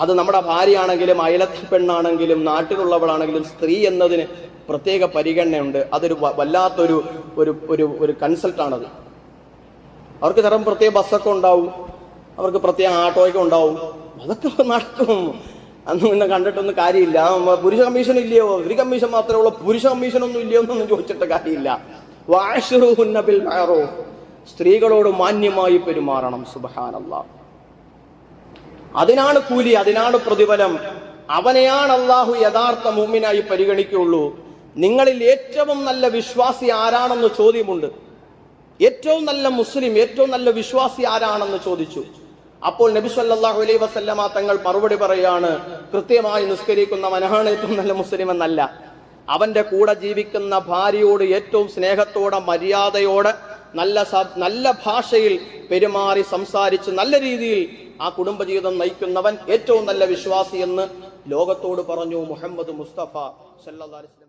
Speaker 1: അത് നമ്മുടെ ഭാര്യയാണെങ്കിലും അയലത്തെ പെണ്ണാണെങ്കിലും നാട്ടിലുള്ളവളാണെങ്കിലും സ്ത്രീ എന്നതിന് പ്രത്യേക പരിഗണനയുണ്ട്. അതൊരു വല്ലാത്തൊരു ഒരു കൺസൾട്ടാണത്. അവർക്ക് ചിലപ്പോൾ പ്രത്യേക ബസ്സൊക്കെ ഉണ്ടാവും, അവർക്ക് പ്രത്യേക ആട്ടോയൊക്കെ ഉണ്ടാവും. അതൊക്കെ നടക്കും. അന്ന് പിന്നെ കണ്ടിട്ടൊന്നും കാര്യമില്ല. പുരുഷ കമ്മീഷൻ ഇല്ലയോ, സ്ത്രീ കമ്മീഷൻ മാത്രമേ ഉള്ളൂ, പുരുഷ കമ്മീഷൻ ഒന്നും ഇല്ലയോ എന്നൊന്നും ചോദിച്ചിട്ട് കാര്യമില്ല. വഅശ്റുഹുന്ന ബിൽ മഅറൂഫ്. സ്ത്രീകളോട് മാന്യമായി പെരുമാറണം. സുബ്ഹാനല്ലാഹ്. അതിനാണ് കൂലി, അതിനാണ് പ്രതിഫലം. അവനെയാണ് അല്ലാഹു യഥാർത്ഥ മുഅ്മിനായി പരിഗണിക്കുകയുള്ളൂ. നിങ്ങളിൽ ഏറ്റവും നല്ല വിശ്വാസി ആരാണെന്ന് ചോദ്യമുണ്ട്. ഏറ്റവും നല്ല മുസ്ലിം, ഏറ്റവും നല്ല വിശ്വാസി ആരാണെന്ന് ചോദിച്ചു. അപ്പോൾ നബി സല്ലല്ലാഹു അലൈഹി വസല്ലമ തങ്ങൾ മറുപടി പറയാണ്, കൃത്യമായി നിസ്കരിക്കുന്നവനാണ് ഏറ്റവും നല്ല മുസ്ലിം എന്നല്ല. അവന്റെ കൂടെ ജീവിക്കുന്ന ഭാര്യയോട് ഏറ്റവും സ്നേഹത്തോടെ മര്യാദയോടെ നല്ല ഭാഷയിൽ പെരുമാറി സംസാരിച്ച് നല്ല രീതിയിൽ ആ കുടുംബജീവിതം നയിക്കുന്നവൻ ഏറ്റവും നല്ല വിശ്വാസി എന്ന് ലോകത്തോട് പറഞ്ഞു മുഹമ്മദ് മുസ്തഫ സല്ലല്ലാഹു അലൈഹി വസല്ലം.